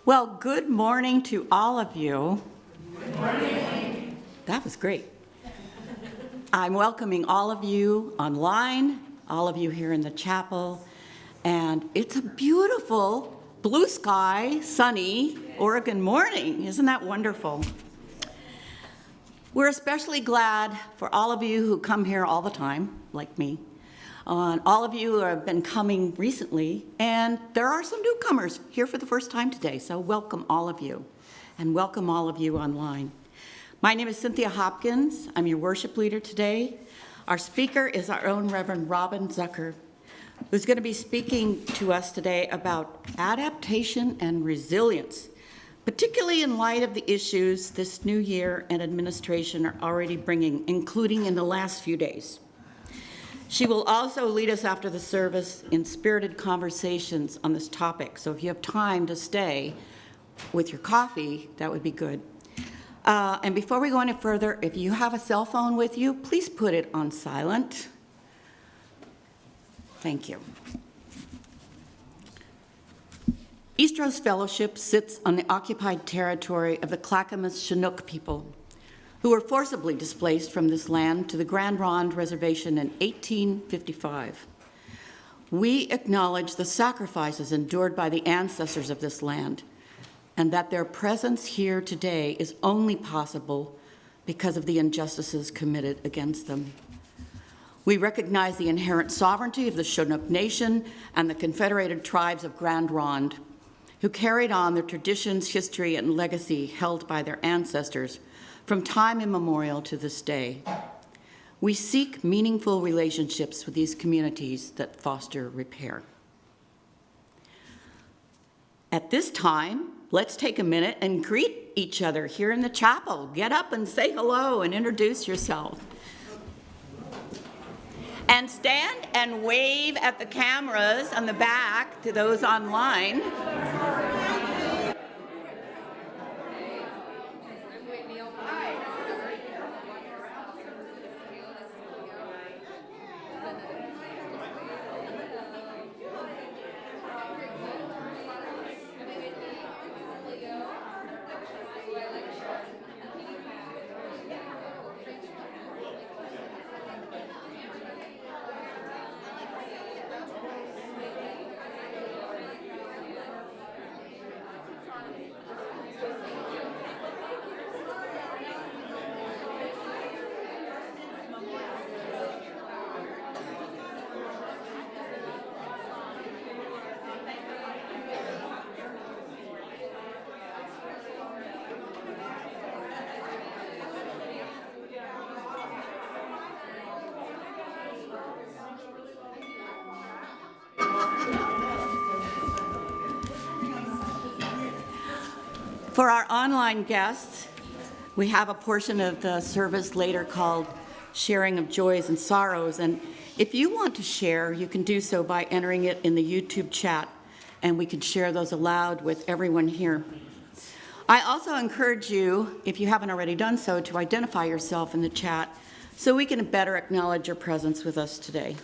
Well, good morning to all of you. Good morning. That was great. I'm welcoming all of you online, all of you here in the chapel, and it's a beautiful blue sky, sunny Oregon morning. Isn't that wonderful? We're especially glad for all of you who come here all the time, like me. All of you have been coming recently, and there are some newcomers here for the first time today, so welcome all of you, and welcome all of you online. My name is Cynthia Hopkins. I'm your worship leader today. Our speaker is our own Reverend Robin Zucker, who's going to be speaking to us today about adaptation and resilience, particularly in light of the issues this new year and administration are already bringing, including in the last few days. She will also lead us after the service in spirited conversations on this topic. So if you have time to stay with your coffee, that would be good. And before we go any further, if you have a cell phone with you, please put it on silent. Thank you. Eastrose Fellowship sits on the occupied territory of the Clackamas Chinook people, who were forcibly displaced from this land to the Grand Ronde Reservation in 1855. We acknowledge the sacrifices endured by the ancestors of this land, and that their presence here today is only possible because of the injustices committed against them. We recognize the inherent sovereignty of the Chinook Nation and the Confederated Tribes of Grand Ronde, who carried on their traditions, history, and legacy held by their ancestors from time immemorial to this day. We seek meaningful relationships with these communities that foster repair. At this time, let's take a minute and greet each other here in the chapel. Get up and say hello and introduce yourself. And stand and wave at the cameras on the back to those online. For our online guests, we have a portion of the service later called Sharing of Joys and Sorrows. And if you want to share, you can do so by entering it in the YouTube chat, and we can share those aloud with everyone here. I also encourage you, if you haven't already done so, to identify yourself in the chat so we can better acknowledge your presence with us today.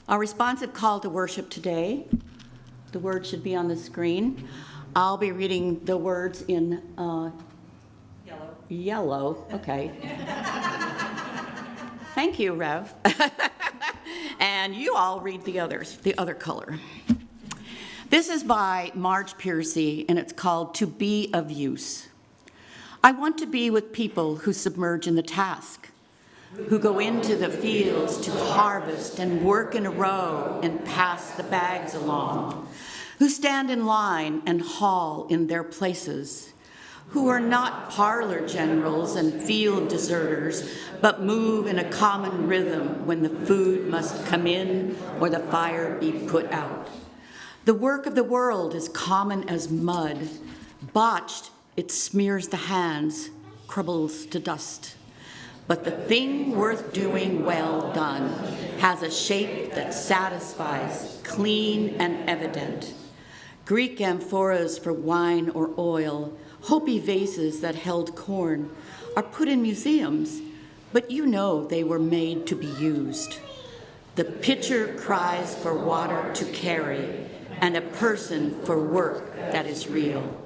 Our responsive call to worship today, the words should be on the screen. I'll be reading the words in yellow, okay. Thank you, Rev. And you all read the other color. This is by Marge Piercy, and it's called To Be of Use. I want to be with people who submerge in the task, who go into the fields to harvest and work in a row and pass the bags along, who stand in line and haul in their places, who are not parlor generals and field deserters, but move in a common rhythm when the food must come in or the fire be put out. The work of the world is common as mud. Botched, it smears the hands, crumbles to dust. But the thing worth doing well done has a shape that satisfies, clean and evident. Greek amphoras for wine or oil, Hopi vases that held corn, are put in museums, but you know they were made to be used. The pitcher cries for water to carry, and a person for work that is real.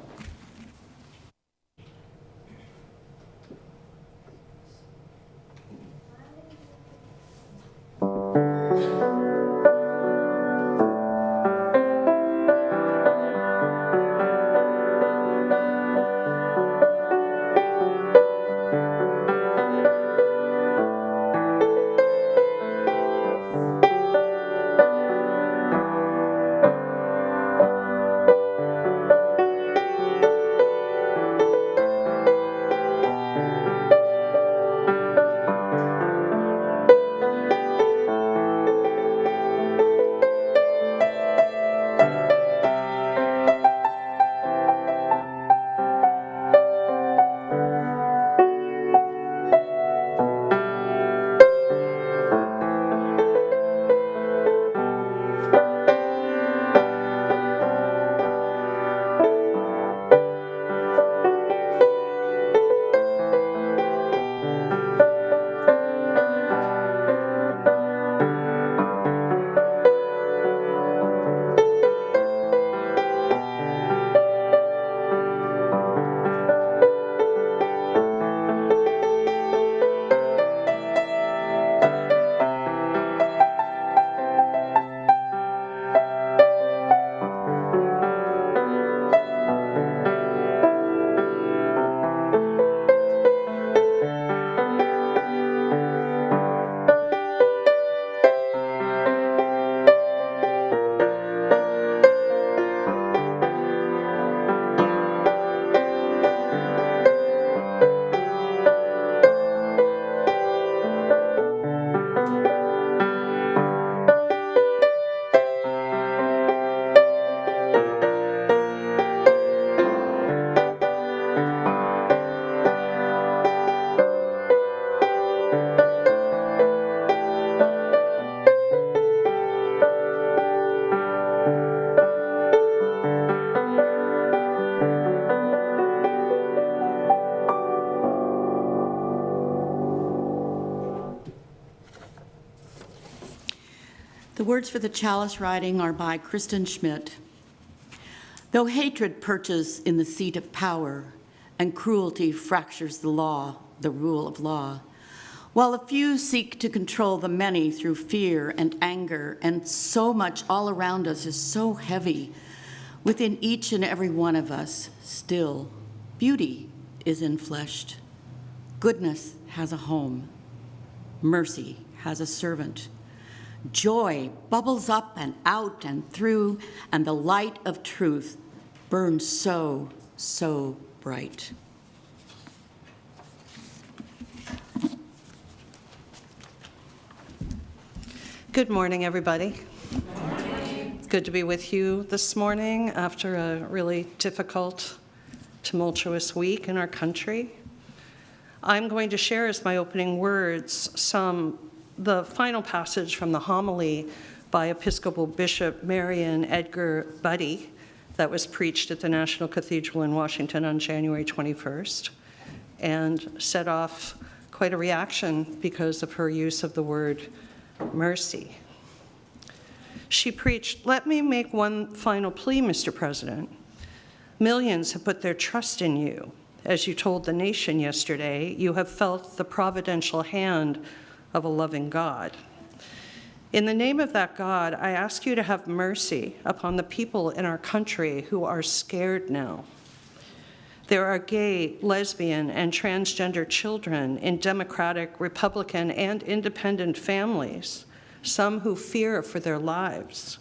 The words for the chalice writing are by Kristen Schmidt. Though hatred perches in the seat of power, and cruelty fractures the law, the rule of law, while a few seek to control the many through fear and anger, and so much all around us is so heavy, within each and every one of us, still, beauty is enfleshed. Goodness has a home. Mercy has a servant. Joy bubbles up and out and through, and the light of truth burns so, so bright. Good morning, everybody. Good morning. It's good to be with you this morning after a really difficult, tumultuous week in our country. I'm going to share as my opening words the final passage from the homily by Episcopal Bishop Marion Edgar Buddy that was preached at the National Cathedral in Washington on January 21st, and set off quite a reaction because of her use of the word mercy. She preached, "Let me make one final plea, Mr. President. Millions have put their trust in you. As you told the nation yesterday, you have felt the providential hand of a loving God. In the name of that God, I ask you to have mercy upon the people in our country who are scared now. There are gay, lesbian, and transgender children in Democratic, Republican, and independent families, some who fear for their lives.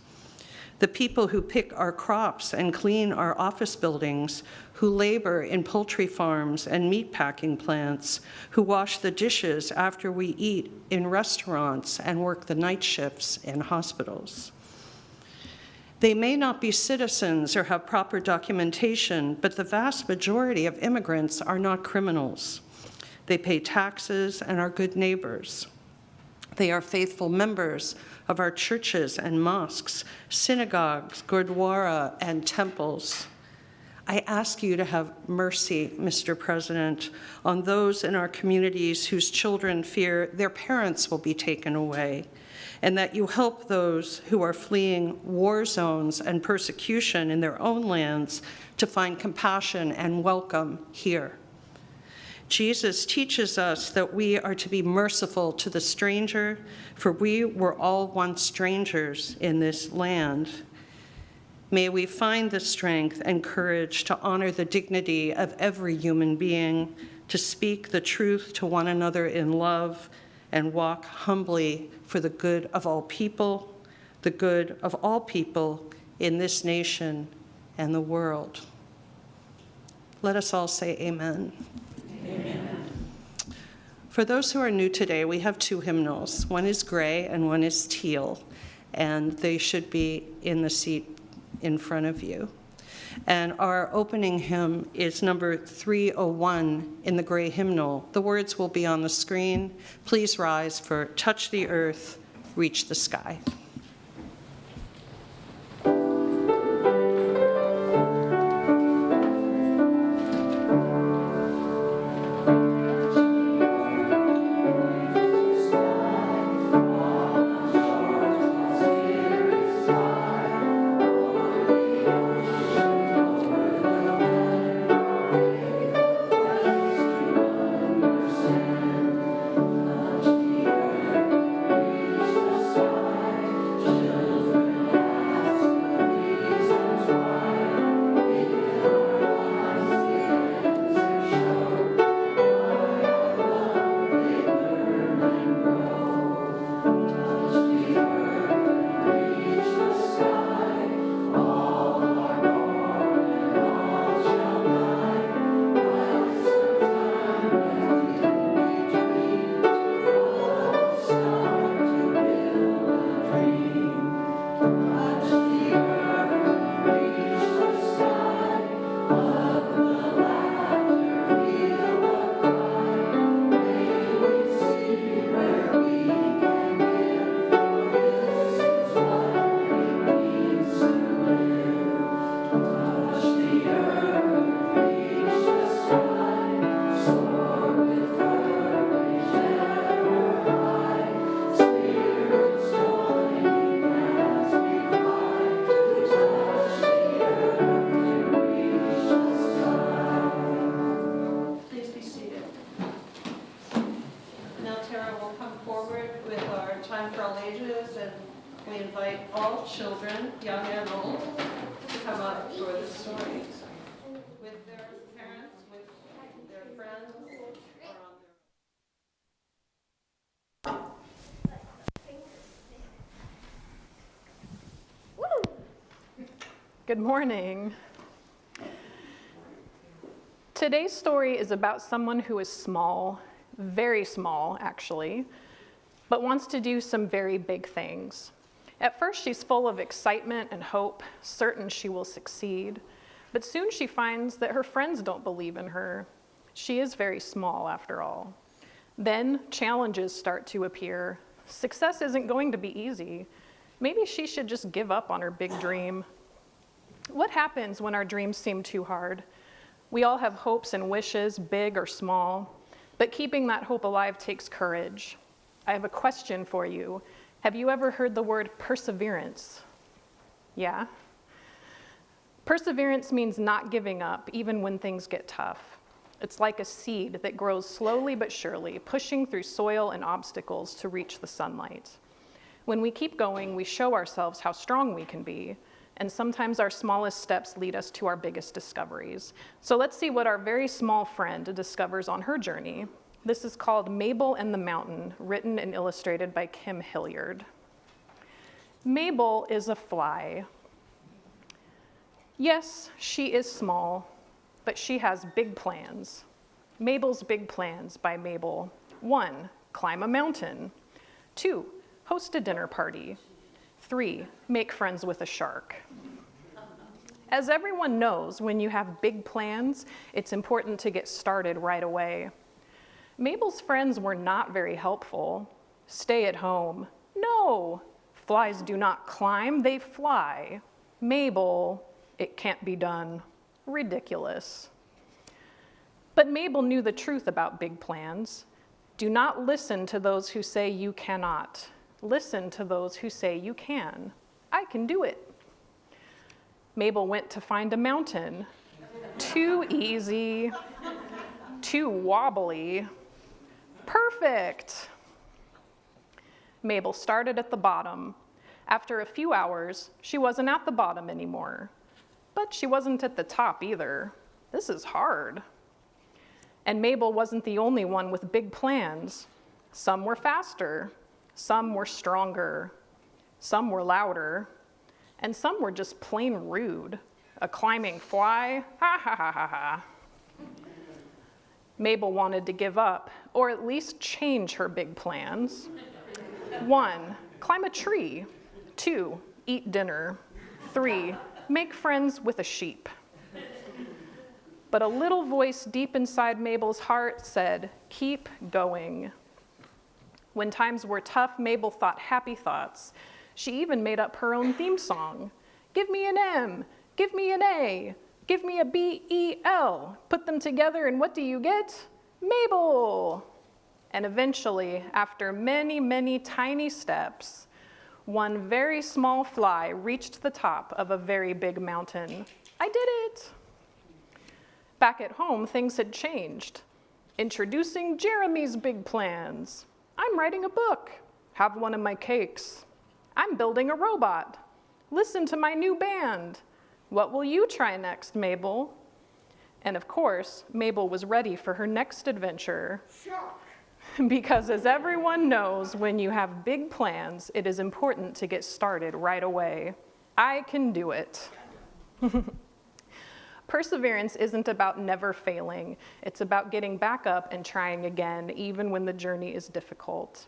The people who pick our crops and clean our office buildings, who labor in poultry farms and meatpacking plants, who wash the dishes after we eat in restaurants and work the night shifts in hospitals. They may not be citizens or have proper documentation, but the vast majority of immigrants are not criminals. They pay taxes and are good neighbors. They are faithful members of our churches and mosques, synagogues, gurdwara, and temples. I ask you to have mercy, Mr. President, on those in our communities whose children fear their parents will be taken away, and that you help those who are fleeing war zones and persecution in their own lands to find compassion and welcome here. Jesus teaches us that we are to be merciful to the stranger, for we were all once strangers in this land. May we find the strength and courage to honor the dignity of every human being, to speak the truth to one another in love, and walk humbly for the good of all people, the good of all people in this nation and the world. Let us all say amen. Amen. For those who are new today, we have two hymnals. One is gray and one is teal, and they should be in the seat in front of you. And our opening hymn is number 301 in the gray hymnal. The words will be on the screen. Please rise for Touch the Earth, Reach the Sky. Good morning. Today's story is about someone who is small, very small actually, but wants to do some very big things. At first, she's full of excitement and hope, certain she will succeed, but soon she finds that her friends don't believe in her. She is very small after all. Then challenges start to appear. Success isn't going to be easy. Maybe she should just give up on her big dream. What happens when our dreams seem too hard? We all have hopes and wishes, big or small, but keeping that hope alive takes courage. I have a question for you. Have you ever heard the word perseverance? Yeah? Perseverance means not giving up, even when things get tough. It's like a seed that grows slowly but surely, pushing through soil and obstacles to reach the sunlight. When we keep going, we show ourselves how strong we can be, and sometimes our smallest steps lead us to our biggest discoveries. So let's see what our very small friend discovers on her journey. This is called Mabel and the Mountain, written and illustrated by Kim Hilliard. Mabel is a fly. Yes, she is small, but she has big plans. Mabel's Big Plans by Mabel. 1, climb a mountain. 2, host a dinner party. 3, make friends with a shark. As everyone knows, when you have big plans, it's important to get started right away. Mabel's friends were not very helpful. Stay at home. No, flies do not climb, they fly. Mabel, it can't be done. Ridiculous. But Mabel knew the truth about big plans. Do not listen to those who say you cannot. Listen to those who say you can. I can do it. Mabel went to find a mountain. Too easy, too wobbly. Perfect. Mabel started at the bottom. After a few hours, she wasn't at the bottom anymore. But she wasn't at the top either. This is hard. And Mabel wasn't the only one with big plans. Some were faster, some were stronger, some were louder, and some were just plain rude. A climbing fly, ha ha ha ha ha. Mabel wanted to give up, or at least change her big plans. 1, climb a tree. 2, eat dinner. 3, make friends with a sheep. But a little voice deep inside Mabel's heart said, keep going. When times were tough, Mabel thought happy thoughts. She even made up her own theme song. Give me an M, give me an A, give me a B-E-L. Put them together and what do you get? Mabel. And eventually, after many, many tiny steps, one very small fly reached the top of a very big mountain. I did it. Back at home, things had changed. Introducing Jeremy's big plans. I'm writing a book. Have one of my cakes. I'm building a robot. Listen to my new band. What will you try next, Mabel? And of course, Mabel was ready for her next adventure. Because as everyone knows, when you have big plans, it is important to get started right away. I can do it. Perseverance isn't about never failing. It's about getting back up and trying again, even when the journey is difficult.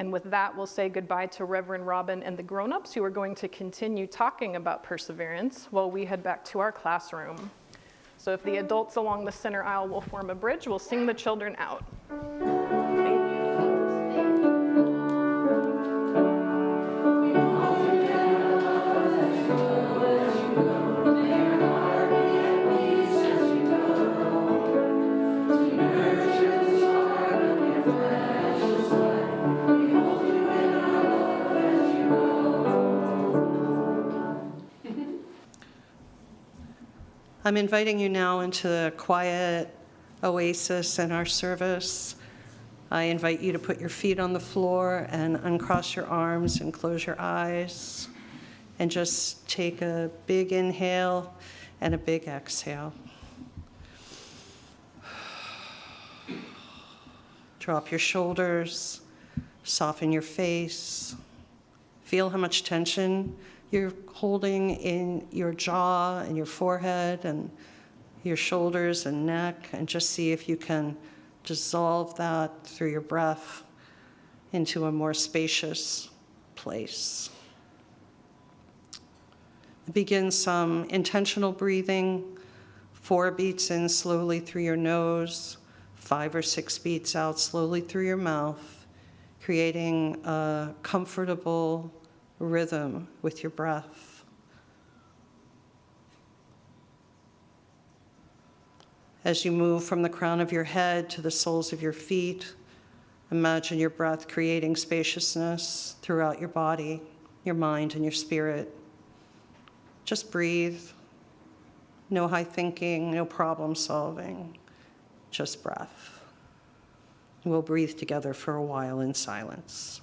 And with that, we'll say goodbye to Reverend Robin and the grown-ups who are going to continue talking about perseverance while we head back to our classroom. So if the adults along the center aisle will form a bridge, we'll sing the children out. I'm inviting you now into the quiet oasis in our service. I invite you to put your feet on the floor and uncross your arms and close your eyes and just take a big inhale and a big exhale. Drop your shoulders, soften your face. Feel how much tension you're holding in your jaw and your forehead and your shoulders and neck, and just see if you can dissolve that through your breath into a more spacious place. Begin some intentional breathing, 4 beats in slowly through your nose, 5 or 6 beats out slowly through your mouth, creating a comfortable rhythm with your breath. As you move from the crown of your head to the soles of your feet, imagine your breath creating spaciousness throughout your body, your mind, and your spirit. Just breathe. No high thinking, no problem solving, just breath. We'll breathe together for a while in silence.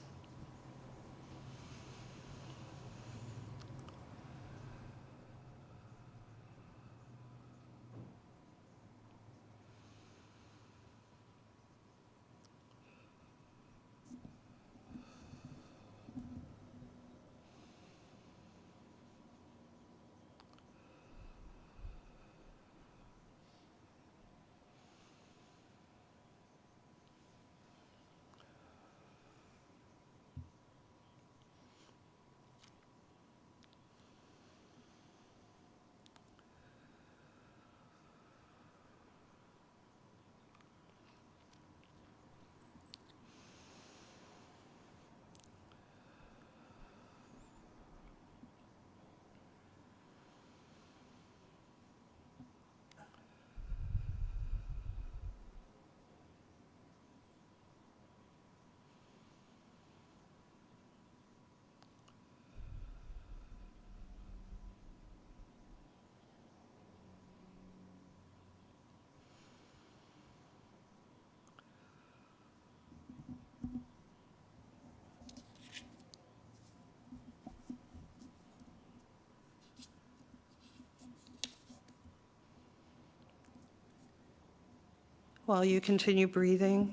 while you continue breathing,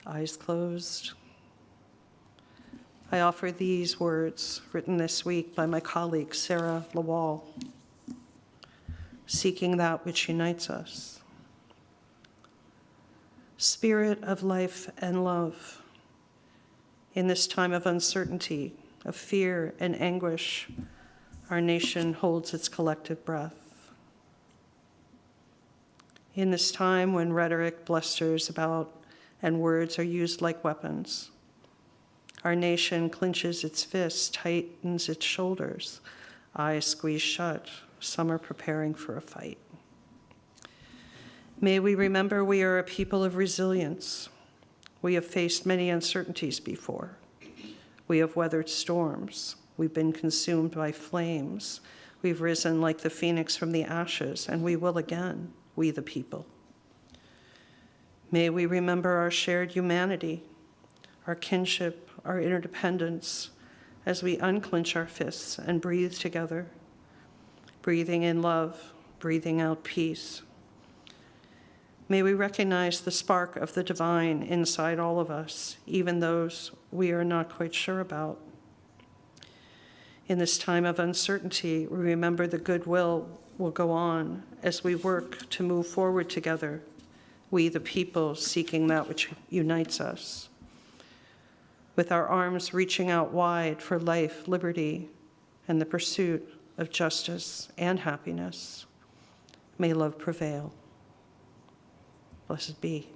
eyes closed, I offer these words written this week by my colleague, Sarah Lawal, seeking that which unites us. Spirit of life and love, in this time of uncertainty, of fear and anguish, our nation holds its collective breath. In this time when rhetoric blusters about and words are used like weapons, our nation clenches its fists, tightens its shoulders, eyes squeeze shut. Some are preparing for a fight. May we remember we are a people of resilience. We have faced many uncertainties before. We have weathered storms. We've been consumed by flames. We've risen like the phoenix from the ashes, and we will again, we the people. May we remember our shared humanity, our kinship, our interdependence, as we unclench our fists and breathe together, breathing in love, breathing out peace. May we recognize the spark of the divine inside all of us, even those we are not quite sure about. In this time of uncertainty, we remember the goodwill will go on as we work to move forward together, we the people seeking that which unites us. With our arms reaching out wide for life, liberty, and the pursuit of justice and happiness, may love prevail. Blessed be.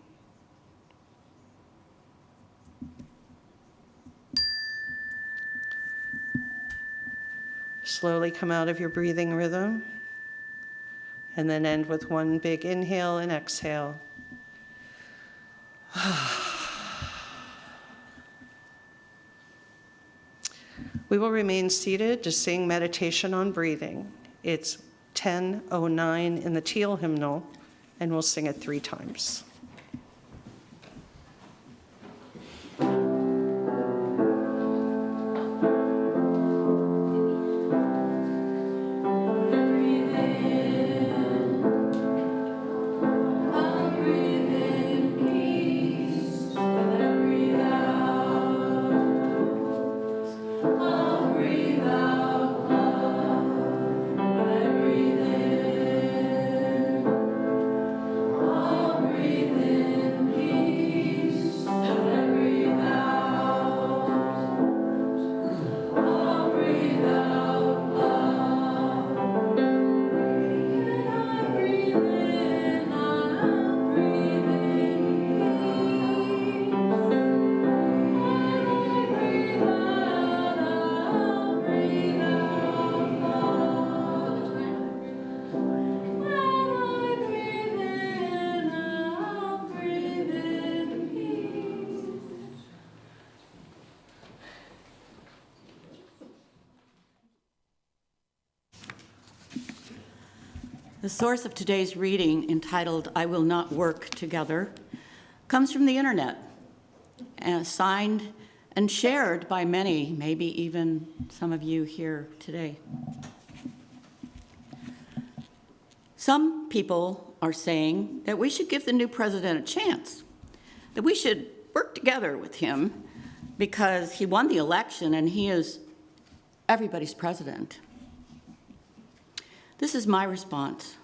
Slowly come out of your breathing rhythm, and then end with one big inhale and exhale. We will remain seated to sing meditation on breathing. It's 10:09 in the teal hymnal, and we'll sing it 3 times. The source of today's reading, entitled "I Will Not Work Together," comes from the internet, and signed and shared by many, maybe even some of you here today. Some people are saying that we should give the new president a chance, that we should work together with him because he won the election and he is everybody's president. This is my response.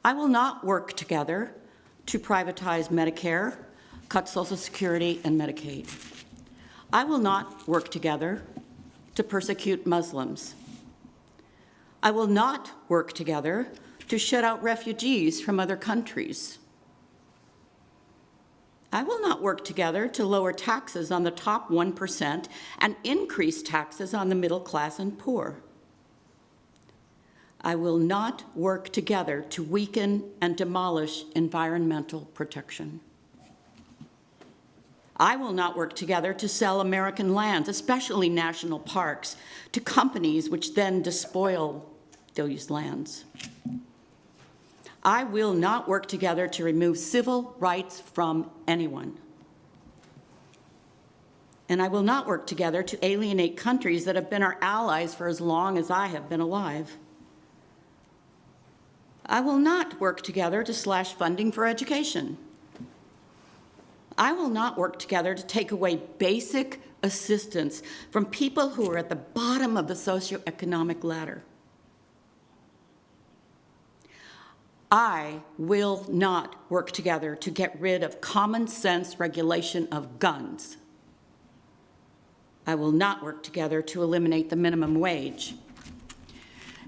I will not work together to privatize Medicare, cut Social Security and Medicaid. I will not work together to persecute Muslims. I will not work together to shut out refugees from other countries. I will not work together to lower taxes on the top 1% and increase taxes on the middle class and poor. I will not work together to weaken and demolish environmental protection. I will not work together to sell American lands, especially national parks, to companies which then despoil those lands. I will not work together to remove civil rights from anyone. And I will not work together to alienate countries that have been our allies for as long as I have been alive. I will not work together to slash funding for education. I will not work together to take away basic assistance from people who are at the bottom of the socioeconomic ladder. I will not work together to get rid of common sense regulation of guns. I will not work together to eliminate the minimum wage.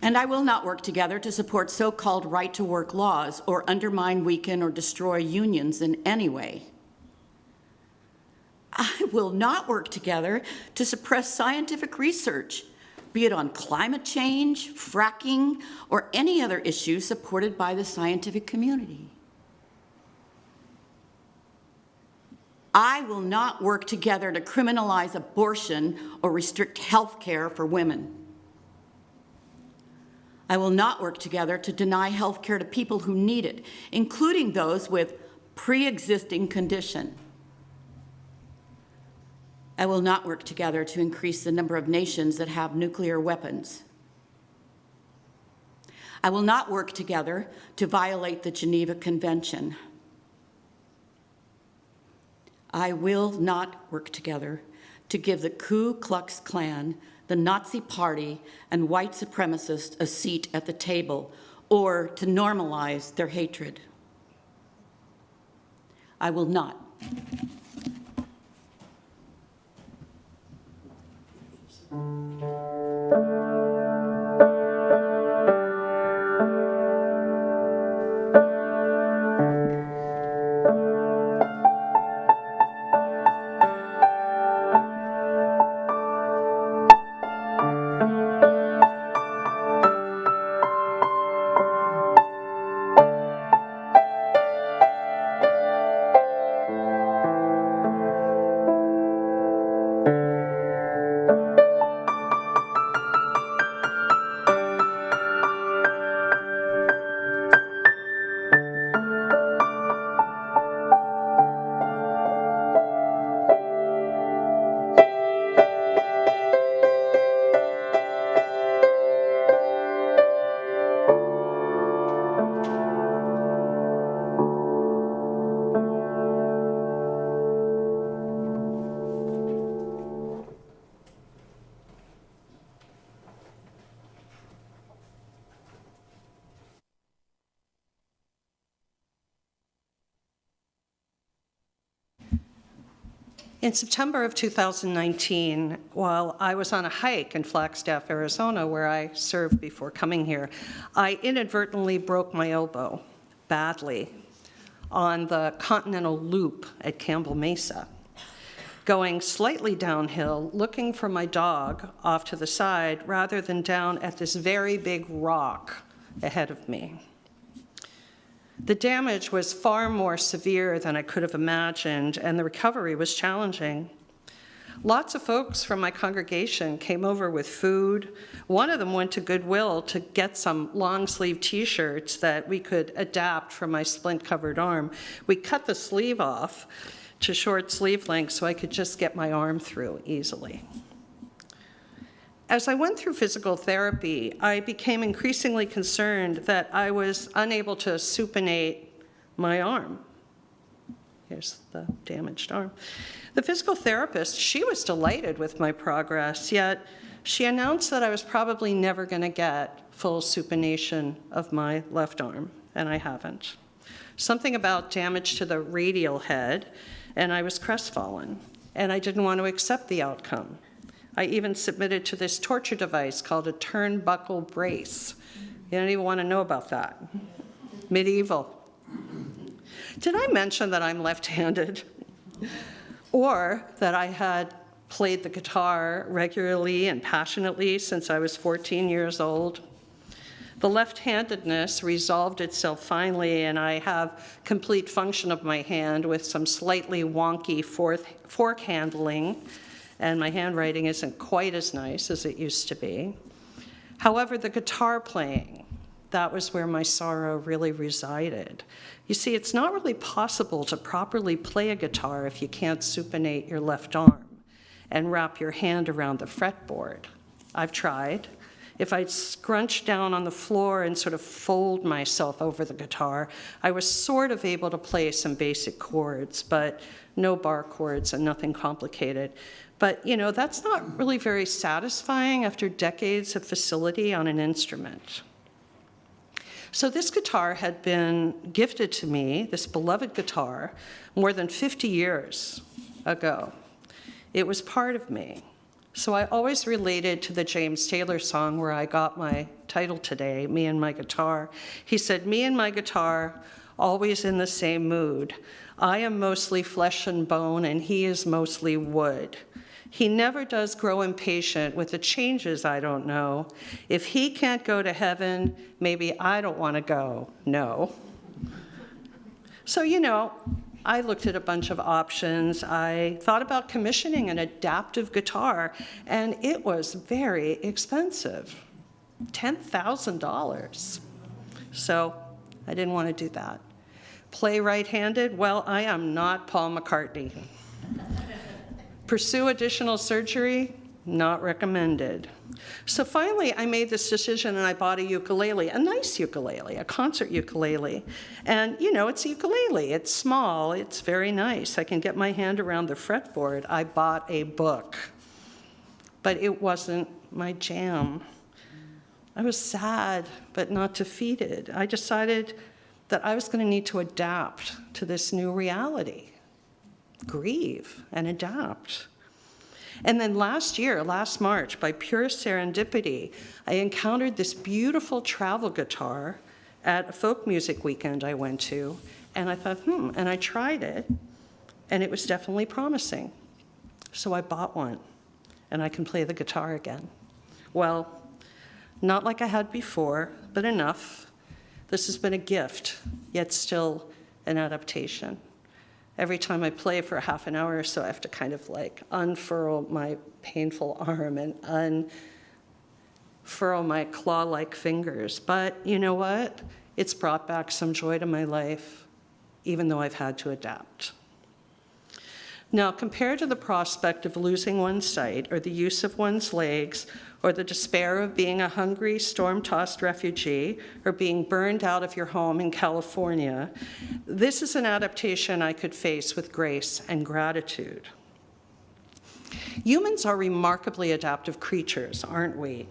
And I will not work together to support so-called right-to-work laws or undermine, weaken, or destroy unions in any way. I will not work together to suppress scientific research, be it on climate change, fracking, or any other issue supported by the scientific community. I will not work together to criminalize abortion or restrict health care for women. I will not work together to deny health care to people who need it, including those with pre-existing condition. I will not work together to increase the number of nations that have nuclear weapons. I will not work together to violate the Geneva Convention. I will not work together to give the Ku Klux Klan, the Nazi Party, and white supremacists a seat at the table, or to normalize their hatred. I will not. In September of 2019, while I was on a hike in Flagstaff, Arizona, where I served before coming here, I inadvertently broke my elbow badly on the Continental Loop at Campbell Mesa, going slightly downhill, looking for my dog off to the side, rather than down at this very big rock ahead of me. The damage was far more severe than I could have imagined, and the recovery was challenging. Lots of folks from my congregation came over with food. One of them went to Goodwill to get some long-sleeve t-shirts that we could adapt for my splint-covered arm. We cut the sleeve off to short sleeve length so I could just get my arm through easily. As I went through physical therapy, I became increasingly concerned that I was unable to supinate my arm. Here's the damaged arm. The physical therapist, she was delighted with my progress, yet she announced that I was probably never going to get full supination of my left arm, and I haven't. Something about damage to the radial head, and I was crestfallen, and I didn't want to accept the outcome. I even submitted to this torture device called a turnbuckle brace. You don't even want to know about that. Medieval. Did I mention that I'm left-handed? Or that I had played the guitar regularly and passionately since I was 14 years old? The left-handedness resolved itself finally, and I have complete function of my hand with some slightly wonky fork handling, and my handwriting isn't quite as nice as it used to be. However, the guitar playing, that was where my sorrow really resided. You see, it's not really possible to properly play a guitar if you can't supinate your left arm and wrap your hand around the fretboard. I've tried. If I'd scrunch down on the floor and sort of fold myself over the guitar, I was sort of able to play some basic chords, but no bar chords and nothing complicated. But, you know, that's not really very satisfying after decades of facility on an instrument. So this guitar had been gifted to me, this beloved guitar, more than 50 years ago. It was part of me. So I always related to the James Taylor song where I got my title today, Me and My Guitar. He said, me and my guitar, always in the same mood. I am mostly flesh and bone, and he is mostly wood. He never does grow impatient with the changes I don't know. If he can't go to heaven, maybe I don't want to go, no. So, you know, I looked at a bunch of options. I thought about commissioning an adaptive guitar, and it was very expensive, $10,000. So I didn't want to do that. Play right-handed? Well, I am not Paul McCartney. Pursue additional surgery? Not recommended. So finally, I made this decision and I bought a ukulele, a nice ukulele, a concert ukulele. And, you know, it's a ukulele. It's small. It's very nice. I can get my hand around the fretboard. I bought a book. But it wasn't my jam. I was sad, but not defeated. I decided that I was going to need to adapt to this new reality. Grieve and adapt. And then last March, by pure serendipity, I encountered this beautiful travel guitar at a folk music weekend I went to, and I thought, and I tried it, and it was definitely promising. So I bought one, and I can play the guitar again. Well, not like I had before, but enough. This has been a gift, yet still an adaptation. Every time I play for a half an hour or so, I have to kind of like unfurl my painful arm and unfurl my claw-like fingers. But you know what? It's brought back some joy to my life, even though I've had to adapt. Now, compared to the prospect of losing one's sight or the use of one's legs or the despair of being a hungry, storm-tossed refugee or being burned out of your home in California, this is an adaptation I could face with grace and gratitude. Humans are remarkably adaptive creatures, aren't we?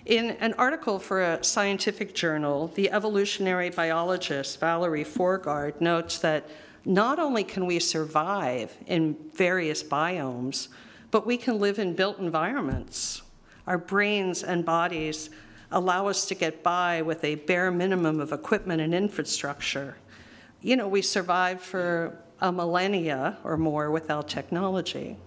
In an article for a scientific journal, the evolutionary biologist Valerie Forgard notes that not only can we survive in various biomes, but we can live in built environments. Our brains and bodies allow us to get by with a bare minimum of equipment and infrastructure. You know, we survived for a millennia or more without technology.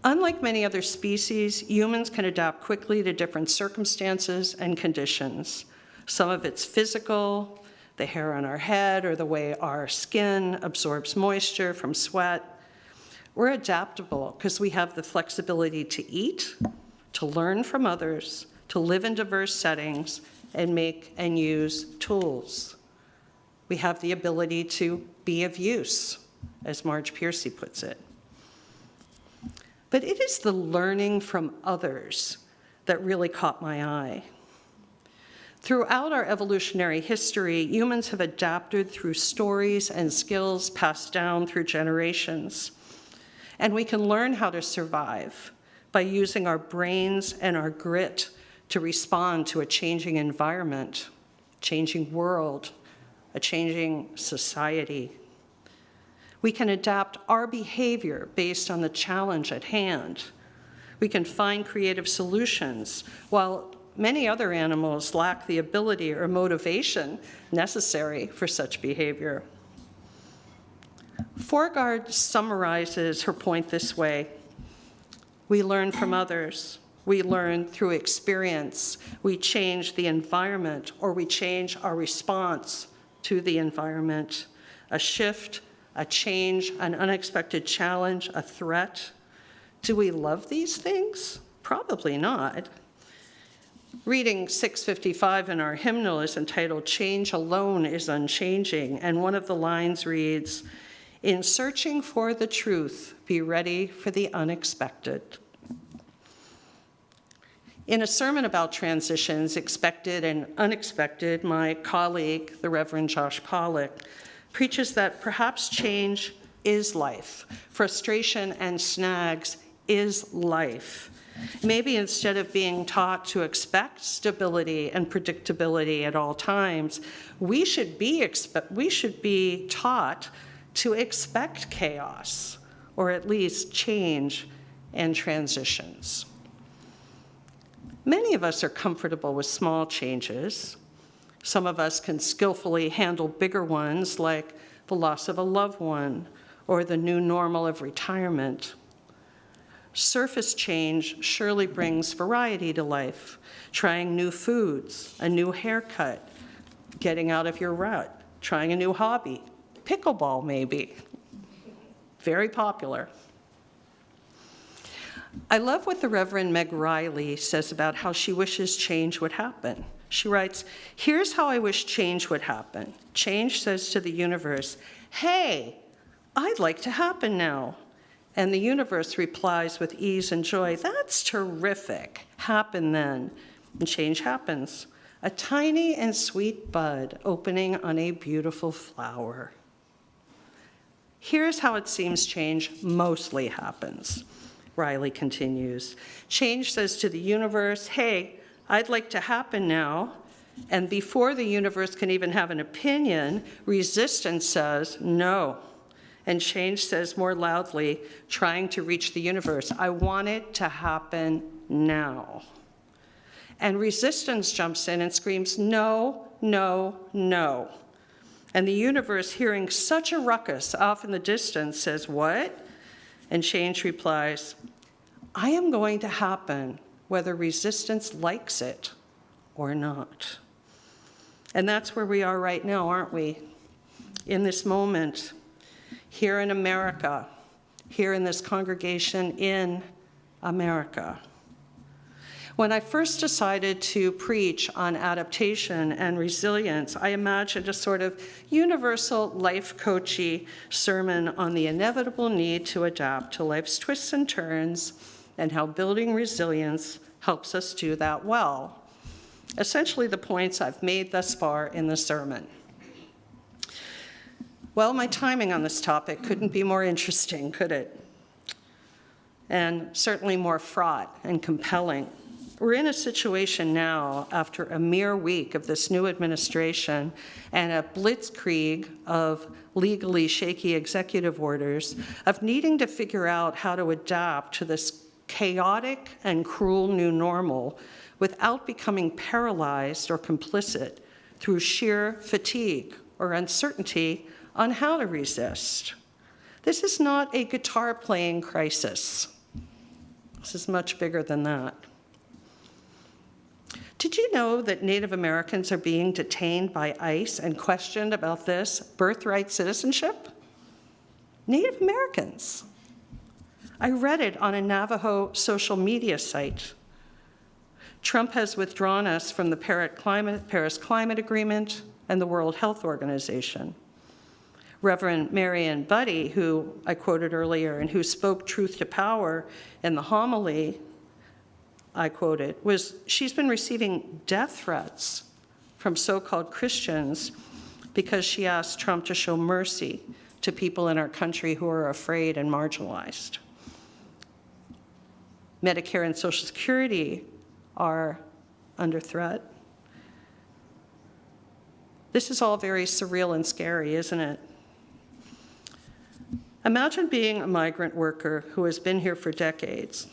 Unlike many other species, humans can adapt quickly to different circumstances and conditions. Some of it's physical, the hair on our head or the way our skin absorbs moisture from sweat. We're adaptable because we have the flexibility to eat, to learn from others, to live in diverse settings, and make and use tools. We have the ability to be of use, as Marge Piercy puts it. But it is the learning from others that really caught my eye. Throughout our evolutionary history, humans have adapted through stories and skills passed down through generations. And we can learn how to survive by using our brains and our grit to respond to a changing environment, changing world, a changing society. We can adapt our behavior based on the challenge at hand. We can find creative solutions, while many other animals lack the ability or motivation necessary for such behavior. Forgard summarizes her point this way: we learn from others. We learn through experience. We change the environment, or we change our response to the environment. A shift, a change, an unexpected challenge, a threat. Do we love these things? Probably not. Reading 655 in our hymnal is entitled, "Change Alone is Unchanging," and one of the lines reads, "In searching for the truth, be ready for the unexpected." In a sermon about transitions, expected and unexpected, my colleague, the Reverend Josh Pollack, preaches that perhaps change is life. Frustration and snags is life. Maybe instead of being taught to expect stability and predictability at all times, we should be taught to expect chaos, or at least change and transitions. Many of us are comfortable with small changes. Some of us can skillfully handle bigger ones, like the loss of a loved one or the new normal of retirement. Surface change surely brings variety to life, trying new foods, a new haircut, getting out of your rut, trying a new hobby, pickleball maybe, very popular. I love what the Reverend Meg Riley says about how she wishes change would happen. She writes, "Here's how I wish change would happen. Change says to the universe, 'Hey, I'd like to happen now.' And the universe replies with ease and joy, 'That's terrific. Happen then.' And change happens. A tiny and sweet bud opening on a beautiful flower." Here's how it seems change mostly happens. Riley continues, "Change says to the universe, 'Hey, I'd like to happen now.' And before the universe can even have an opinion, resistance says, 'No.' And change says more loudly, trying to reach the universe, 'I want it to happen now.' And resistance jumps in and screams, 'No, no, no.' And the universe, hearing such a ruckus off in the distance, says, 'What?' And change replies, 'I am going to happen whether resistance likes it or not.'" And that's where we are right now, aren't we? In this moment, here in America, here in this congregation in America. When I first decided to preach on adaptation and resilience, I imagined a sort of universal life coachy sermon on the inevitable need to adapt to life's twists and turns and how building resilience helps us do that well. Essentially the points I've made thus far in the sermon. Well, my timing on this topic couldn't be more interesting, could it? And certainly more fraught and compelling. We're in a situation now, after a mere week of this new administration and a blitzkrieg of legally shaky executive orders, of needing to figure out how to adapt to this chaotic and cruel new normal without becoming paralyzed or complicit through sheer fatigue or uncertainty on how to resist. This is not a guitar playing crisis. This is much bigger than that. Did you know that Native Americans are being detained by ICE and questioned about this birthright citizenship? Native Americans. I read it on a Navajo social media site. Trump has withdrawn us from the Paris Climate Agreement and the World Health Organization. Reverend Marian Buddy, who I quoted earlier and who spoke truth to power in the homily I quoted, she's been receiving death threats from so-called Christians because she asked Trump to show mercy to people in our country who are afraid and marginalized. Medicare and Social Security are under threat. This is all very surreal and scary, isn't it? Imagine being a migrant worker who has been here for decades,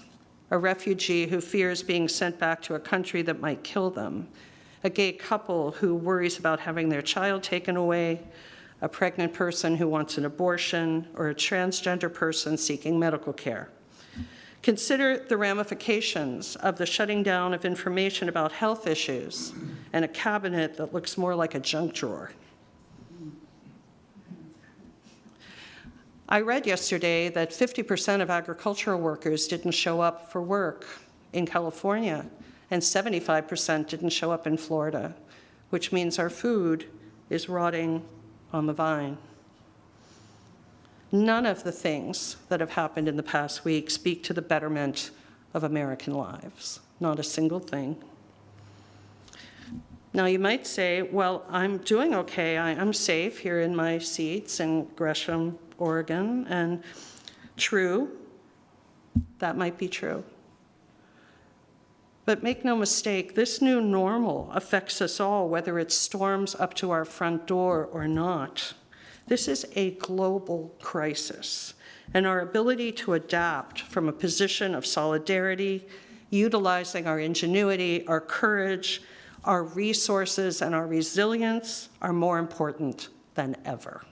a refugee who fears being sent back to a country that might kill them, a gay couple who worries about having their child taken away, a pregnant person who wants an abortion, or a transgender person seeking medical care. Consider the ramifications of the shutting down of information about health issues and a cabinet that looks more like a junk drawer. I read yesterday that 50% of agricultural workers didn't show up for work in California, and 75% didn't show up in Florida, which means our food is rotting on the vine. None of the things that have happened in the past week speak to the betterment of American lives. Not a single thing. Now you might say, well, I'm doing okay. I'm safe here in my seats in Gresham, Oregon, and true, that might be true. But make no mistake, this new normal affects us all, whether it storms up to our front door or not. This is a global crisis, and our ability to adapt from a position of solidarity, utilizing our ingenuity, our courage, our resources, and our resilience are more important than ever.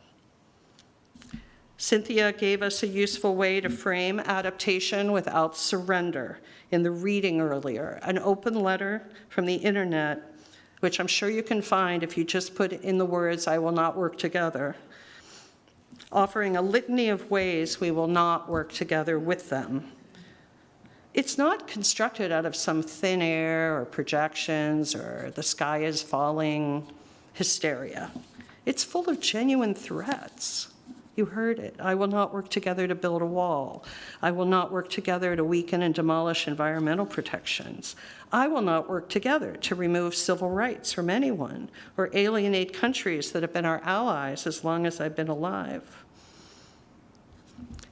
Cynthia gave us a useful way to frame adaptation without surrender in the reading earlier, an open letter from the internet, which I'm sure you can find if you just put in the words, "I will not work together," offering a litany of ways we will not work together with them. It's not constructed out of some thin air or projections or the sky is falling hysteria. It's full of genuine threats. You heard it. I will not work together to build a wall. I will not work together to weaken and demolish environmental protections. I will not work together to remove civil rights from anyone or alienate countries that have been our allies as long as I've been alive.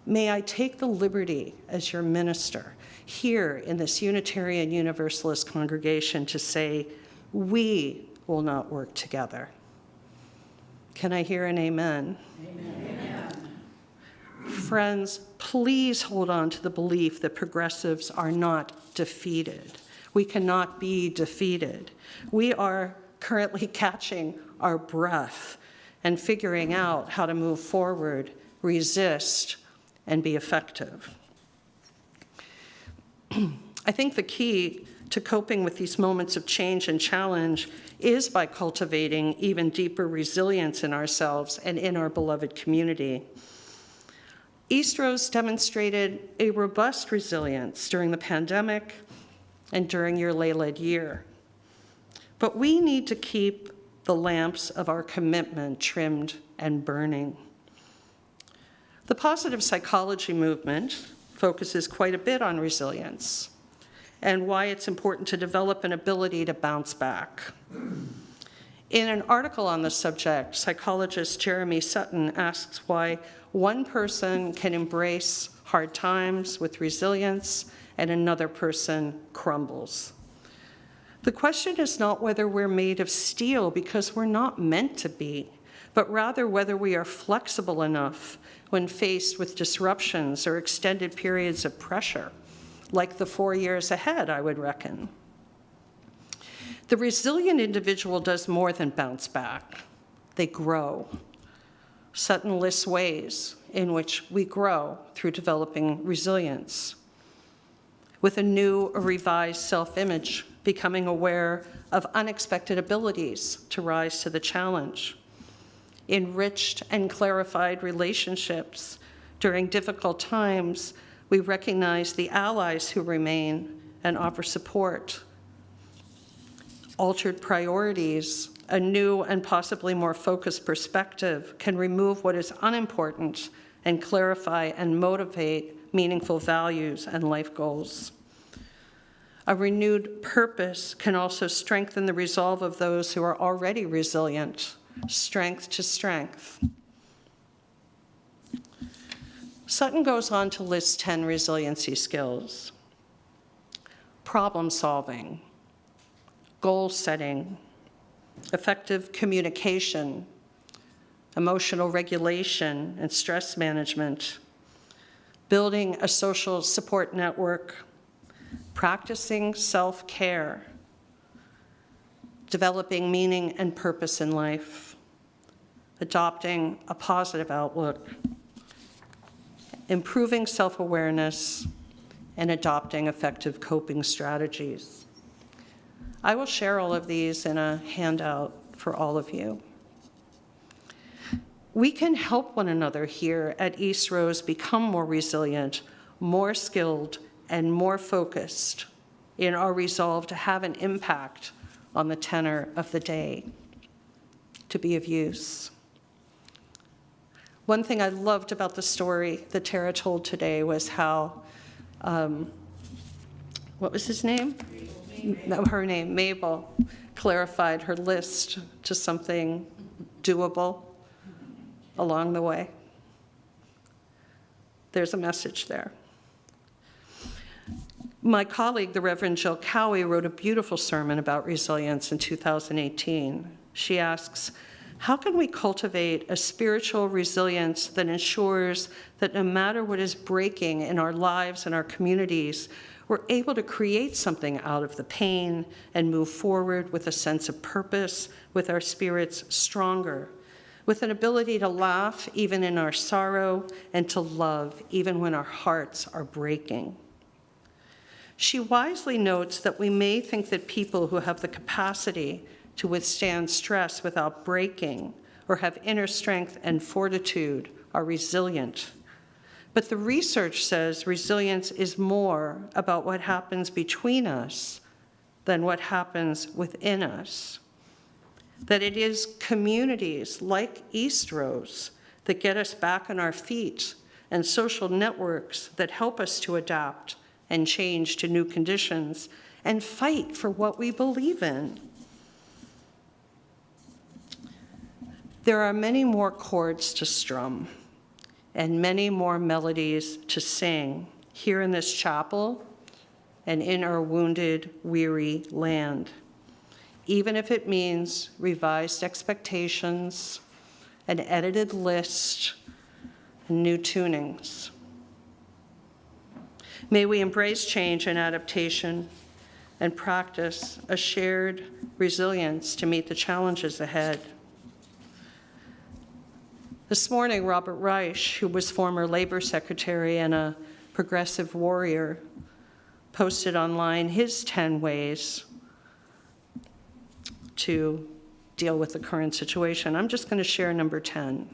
May I take the liberty as your minister here in this Unitarian Universalist congregation to say, we will not work together. Can I hear an amen? Amen. Friends, please hold on to the belief that progressives are not defeated. We cannot be defeated. We are currently catching our breath and figuring out how to move forward, resist, and be effective. I think the key to coping with these moments of change and challenge is by cultivating even deeper resilience in ourselves and in our beloved community. Eastrose demonstrated a robust resilience during the pandemic and during your lay-led year. But we need to keep the lamps of our commitment trimmed and burning. The positive psychology movement focuses quite a bit on resilience and why it's important to develop an ability to bounce back. In an article on the subject, psychologist Jeremy Sutton asks why one person can embrace hard times with resilience and another person crumbles. The question is not whether we're made of steel, because we're not meant to be, but rather whether we are flexible enough when faced with disruptions or extended periods of pressure, like the 4 years ahead, I would reckon. The resilient individual does more than bounce back. They grow. Sutton lists ways in which we grow through developing resilience. With a new or revised self-image, becoming aware of unexpected abilities to rise to the challenge. Enriched and clarified relationships. During difficult times, we recognize the allies who remain and offer support. Altered priorities, a new and possibly more focused perspective can remove what is unimportant and clarify and motivate meaningful values and life goals. A renewed purpose can also strengthen the resolve of those who are already resilient, strength to strength. Sutton goes on to list 10 resiliency skills: problem solving, goal setting, effective communication, emotional regulation and stress management, building a social support network, practicing self-care, developing meaning and purpose in life, adopting a positive outlook, improving self-awareness, and adopting effective coping strategies. I will share all of these in a handout for all of you. We can help one another here at Eastrose become more resilient, more skilled, and more focused in our resolve to have an impact on the tenor of the day, to be of use. One thing I loved about the story that Tara told today was how what was his name? No, her name, Mabel, clarified her list to something doable along the way. There's a message there. My colleague, the Reverend Jill Cowie, wrote a beautiful sermon about resilience in 2018. She asks, how can we cultivate a spiritual resilience that ensures that no matter what is breaking in our lives and our communities, we're able to create something out of the pain and move forward with a sense of purpose, with our spirits stronger, with an ability to laugh even in our sorrow and to love even when our hearts are breaking. She wisely notes that we may think that people who have the capacity to withstand stress without breaking or have inner strength and fortitude are resilient. But the research says resilience is more about what happens between us than what happens within us. That it is communities like Eastrose that get us back on our feet and social networks that help us to adapt and change to new conditions and fight for what we believe in. There are many more chords to strum and many more melodies to sing here in this chapel and in our wounded, weary land, even if it means revised expectations, an edited list, and new tunings. May we embrace change and adaptation and practice a shared resilience to meet the challenges ahead. This morning, Robert Reich, who was former labor secretary and a progressive warrior, posted online his 10 ways to deal with the current situation. I'm just going to share number 10.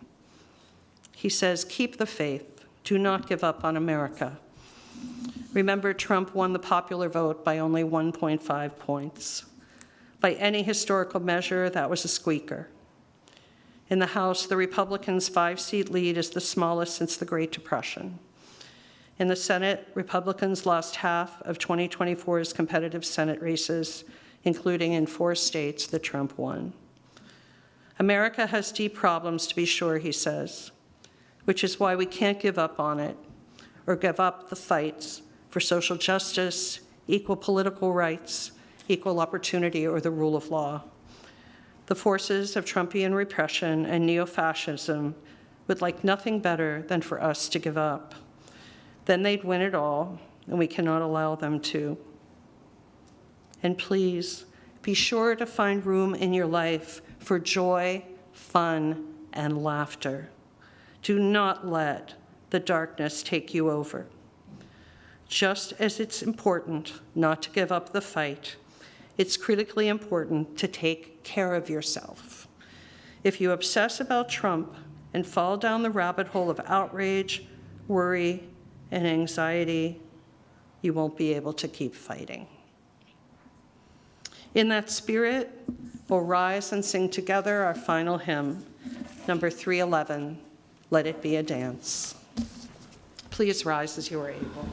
He says, keep the faith. Do not give up on America. Remember, Trump won the popular vote by only 1.5 points. By any historical measure, that was a squeaker. In the House, the Republicans' 5-seat lead is the smallest since the Great Depression. In the Senate, Republicans lost half of 2024's competitive Senate races, including in 4 states that Trump won. America has deep problems, to be sure, he says, which is why we can't give up on it or give up the fights for social justice, equal political rights, equal opportunity, or the rule of law. The forces of Trumpian repression and neo-fascism would like nothing better than for us to give up. Then they'd win it all, and we cannot allow them to. And please, be sure to find room in your life for joy, fun, and laughter. Do not let the darkness take you over. Just as it's important not to give up the fight, it's critically important to take care of yourself. If you obsess about Trump and fall down the rabbit hole of outrage, worry, and anxiety, you won't be able to keep fighting. In that spirit, we'll rise and sing together our final hymn, number 311, Let It Be a Dance. Please rise as you are able.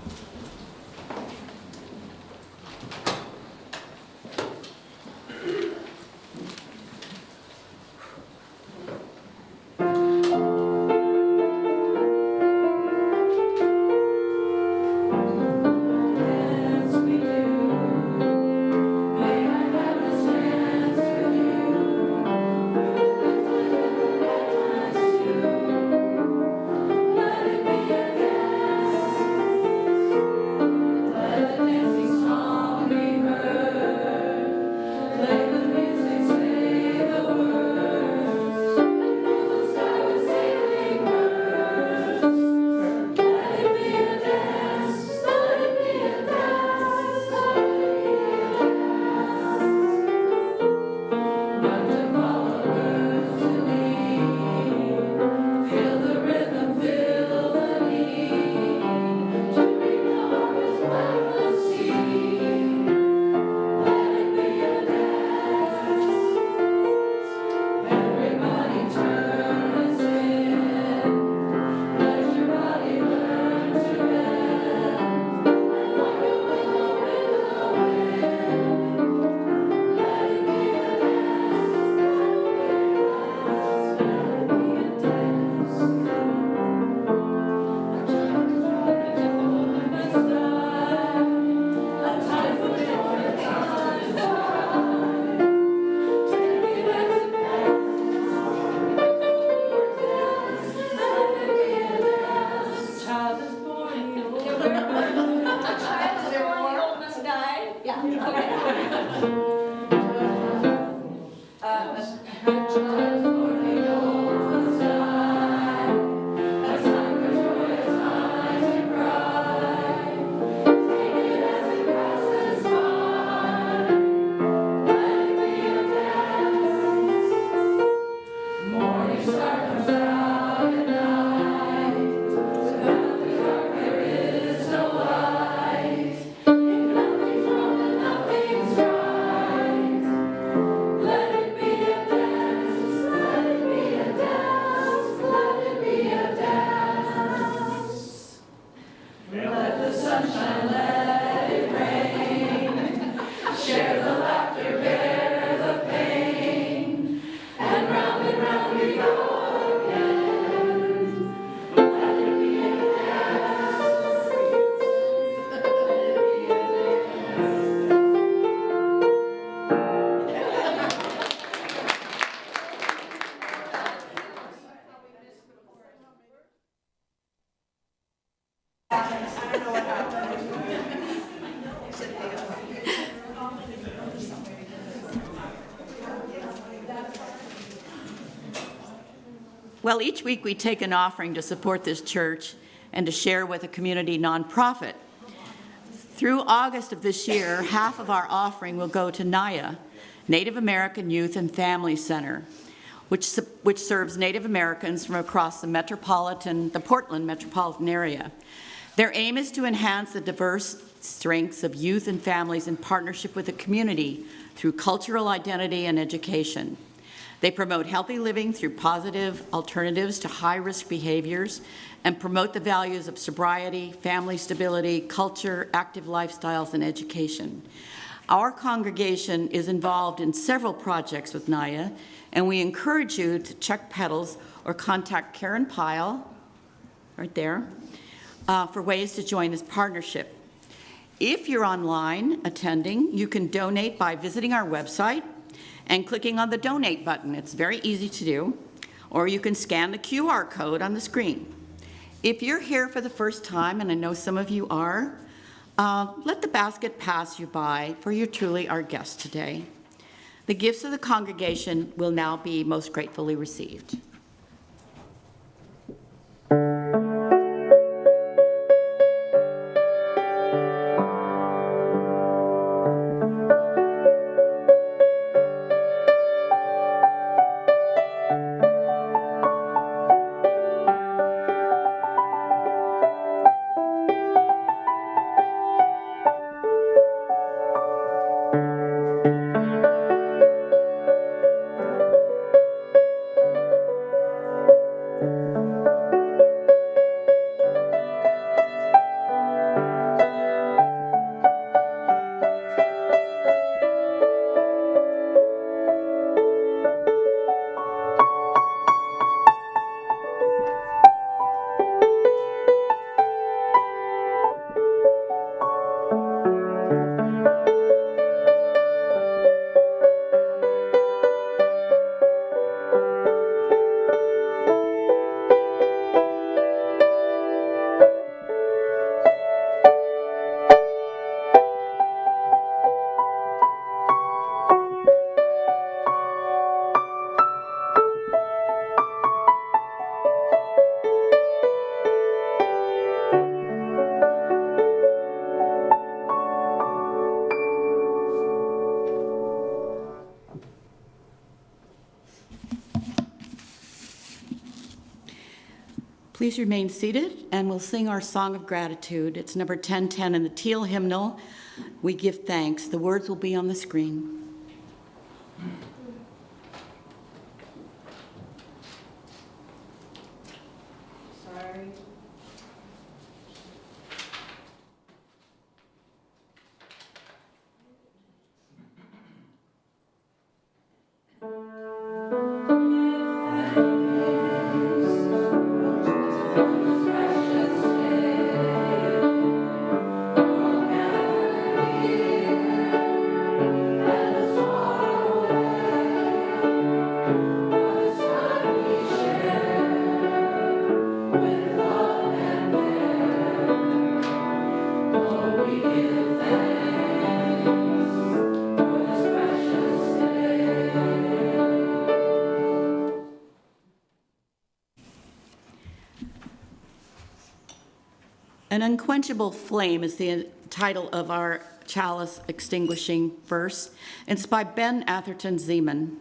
Well, each week we take an offering to support this church and to share with a community nonprofit. Through August of this year, half of our offering will go to NIA, Native American Youth and Family Center, which serves Native Americans from across the Portland metropolitan area. Their aim is to enhance the diverse strengths of youth and families in partnership with the community through cultural identity and education. They promote healthy living through positive alternatives to high-risk behaviors and promote the values of sobriety, family stability, culture, active lifestyles, and education. Our congregation is involved in several projects with NIA, and we encourage you to check Petals or contact Karen Pyle, right there, for ways to join this partnership. If you're online attending, you can donate by visiting our website and clicking on the donate button. It's very easy to do. Or you can scan the QR code on the screen. If you're here for the first time, and I know some of you are, let the basket pass you by, for you truly are guests today. The gifts of the congregation will now be most gratefully received. Please remain seated, and we'll sing our song of gratitude. It's number 1010 in the Teal hymnal. We give thanks. The words will be on the screen. Sorry. An unquenchable flame is the title of our chalice extinguishing verse. It's by Ben Atherton Zeman.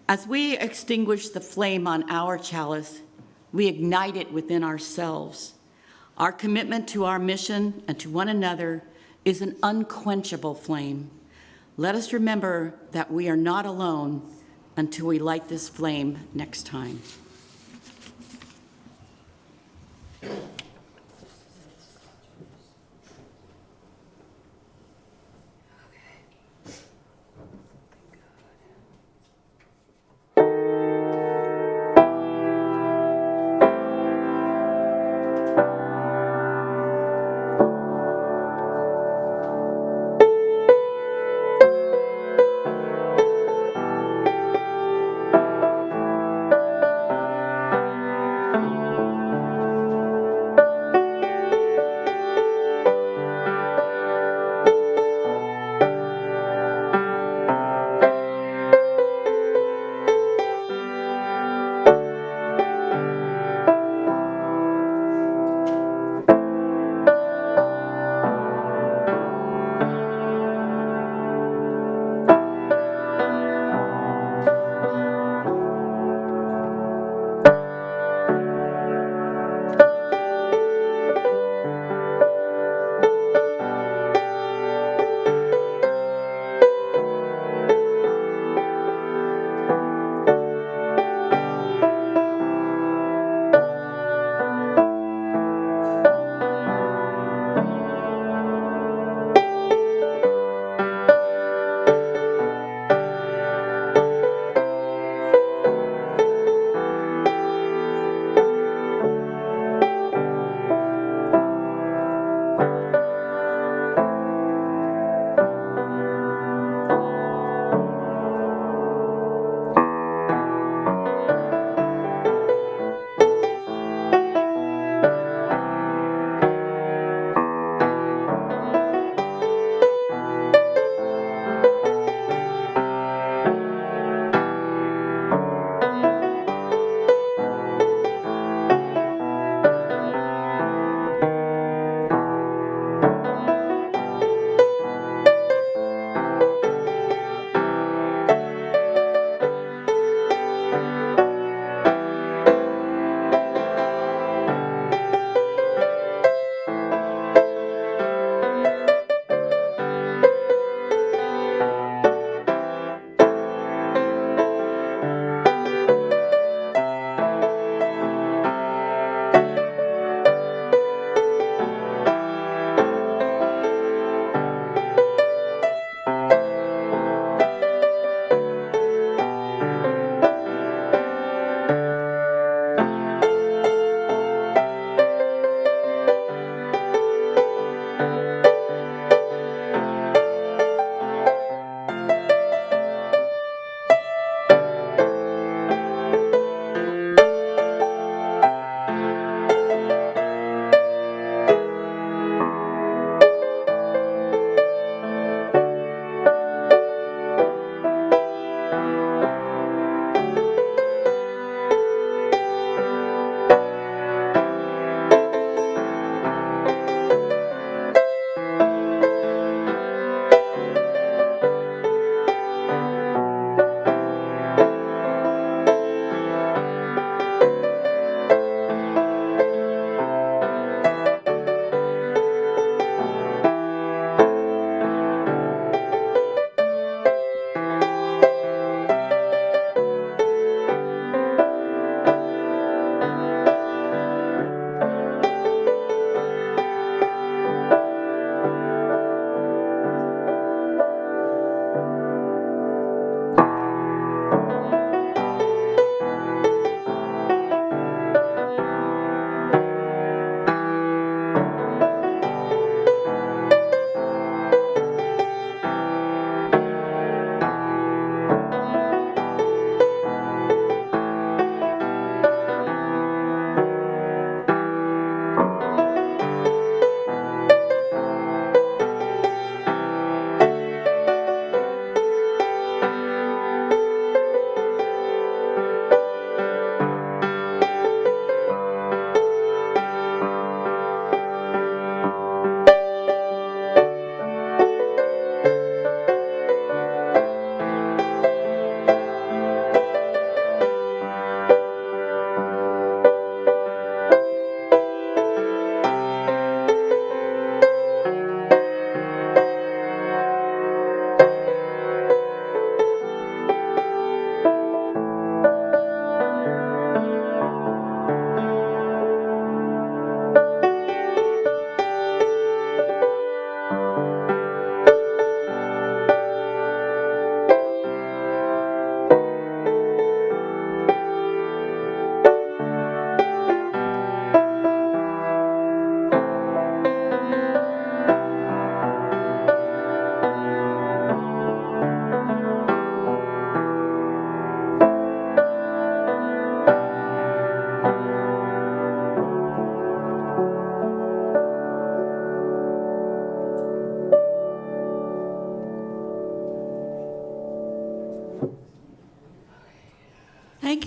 As we extinguish the flame on our chalice, we ignite it within ourselves. Our commitment to our mission and to one another is an unquenchable flame. Let us remember that we are not alone until we light this flame next time.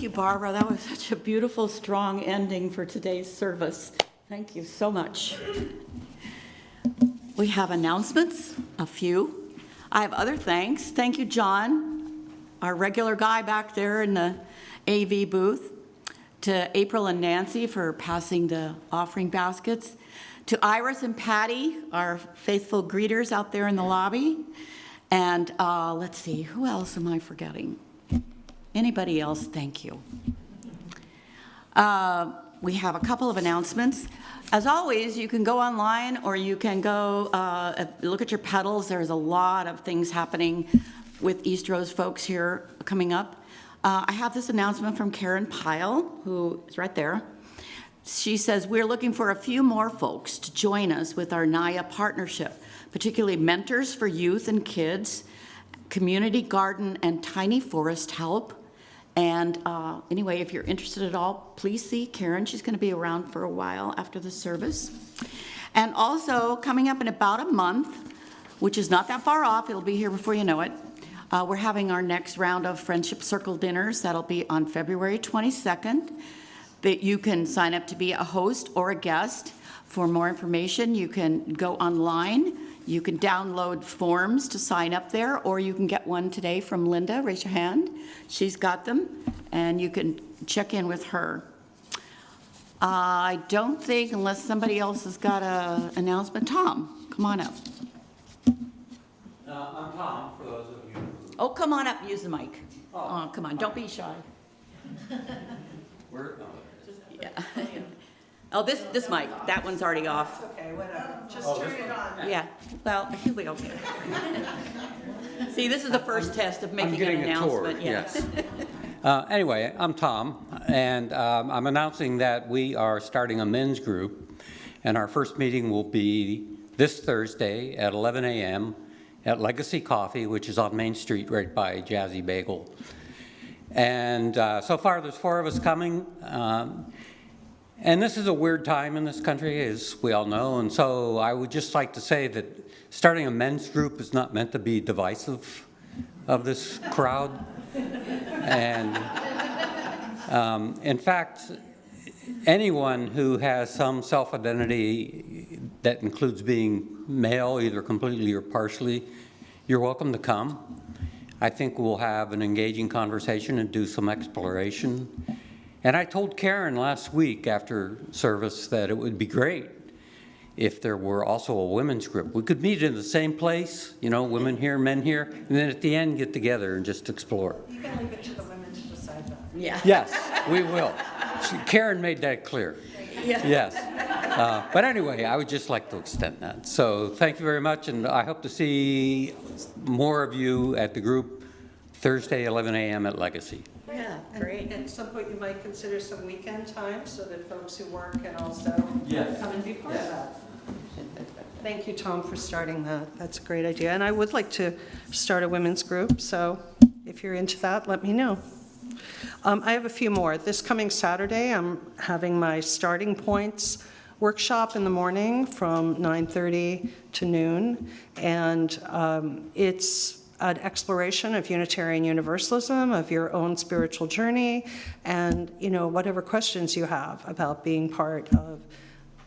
Thank you, Barbara. That was such a beautiful, strong ending for today's service. Thank you so much. We have announcements, a few. I have other thanks. Thank you, John, our regular guy back there in the AV booth. To April and Nancy for passing the offering baskets. To Iris and Patty, our faithful greeters out there in the lobby. And let's see, who else am I forgetting? Anybody else? Thank you. We have a couple of announcements. As always, you can go online or you can go look at your pedals. There's a lot of things happening with Eastrose folks here coming up. I have this announcement from Karen Pyle, who is right there. She says, we're looking for a few more folks to join us with our NAIA partnership, particularly mentors for youth and kids, community garden and tiny forest help. And anyway, if you're interested at all, please see Karen. She's going to be around for a while after the service. And also, coming up in about a month, which is not that far off, it'll be here before you know it, we're having our next round of Friendship Circle dinners. That'll be on February 22nd. That you can sign up to be a host or a guest. For more information, you can go online. You can download forms to sign up there, or you can get one today from Linda. Raise your hand. She's got them, and you can check in with her. I don't think, unless somebody else has got an announcement. Tom, come on up. I'm Tom, for those of you. Oh, come on up, use the mic. Oh, come on, don't be shy. Where? Yeah. Oh, this mic, that one's already off. Okay, whatever. Just turn it on. Yeah, well, here we go. See, this is the first test of making an announcement. Yes. Anyway, I'm Tom, and I'm announcing that we are starting a men's group, and our first meeting will be this Thursday at 11 a.m. at Legacy Coffee, which is on Main Street right by Jazzy Bagel. And so far there's 4 of us coming. And this is a weird time in this country, as we all know. And so I would just like to say that starting a men's group is not meant to be divisive of this crowd. And in fact, anyone who has some self-identity that includes being male, either completely or partially, you're welcome to come. I think we'll have an engaging conversation and do some exploration. And I told Karen last week after service that it would be great if there were also a women's group. We could meet in the same place, you know, women here, men here, and then at the end get together and just explore. You can leave it to the women to decide that. Yeah. Yes, we will. Karen made that clear. Yeah. Yes. But anyway, I would just like to extend that. So thank you very much, and I hope to see more of you at the group Thursday, 11 a.m. at Legacy. Yeah, great. And at some point, you might consider some weekend time so that folks who work can also Yes. come and be part of that. Thank you, Tom, for starting that. That's a great idea. And I would like to start a women's group, so if you're into that, let me know. I have a few more. This coming Saturday, I'm having my Starting Points workshop in the morning from 9:30 to noon, and it's an exploration of Unitarian Universalism, of your own spiritual journey, and whatever questions you have about being part of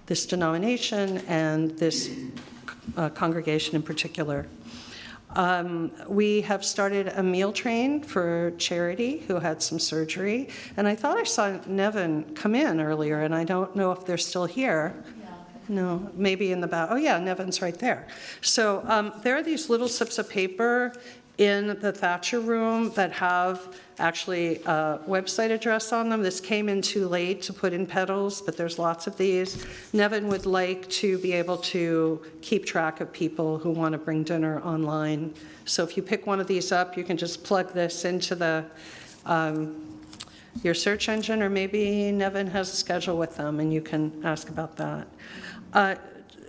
this denomination and this congregation in particular. We have started a meal train for Charity, who had some surgery, and I thought I saw Nevin come in earlier, and I don't know if they're still here. No, maybe in the back. Oh yeah, Nevin's right there. So there are these little slips of paper in the Thatcher room that have actually a website address on them. This came in too late to put in pedals, but there's lots of these. Nevin would like to be able to keep track of people who want to bring dinner online. So if you pick one of these up, you can just plug this into the your search engine, or maybe Nevin has a schedule with them and you can ask about that.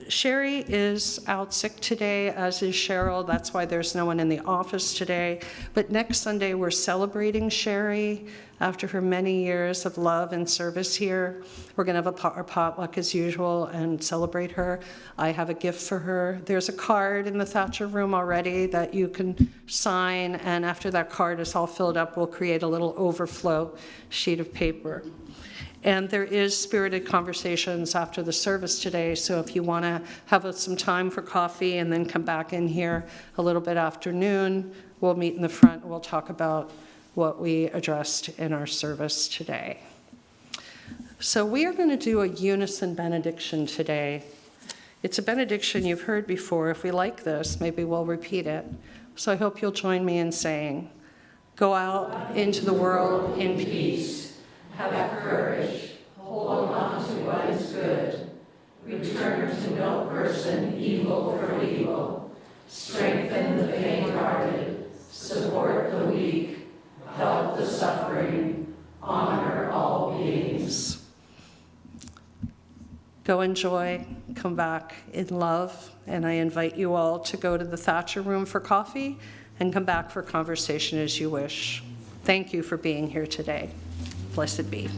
Sherry is out sick today, as is Cheryl. That's why there's no one in the office today. But next Sunday, we're celebrating Sherry after her many years of love and service here. We're going to have our potluck as usual and celebrate her. I have a gift for her. There's a card in the Thatcher room already that you can sign, and after that card is all filled up, we'll create a little overflow sheet of paper. And there is spirited conversations after the service today, so if you want to have some time for coffee and then come back in here a little bit after noon, we'll meet in the front and we'll talk about what we addressed in our service today. So we are going to do a unison benediction today. It's a benediction you've heard before. If we like this, maybe we'll repeat it. So I hope you'll join me in saying, "Go out into the world in peace. Have courage, hold on to what is good, return to no person evil for evil, strengthen the faint-hearted, support the weak, help the suffering, honor all beings." Go enjoy, come back in love, and I invite you all to go to the Thatcher room for coffee and come back for conversation as you wish. Thank you for being here today. Blessed be.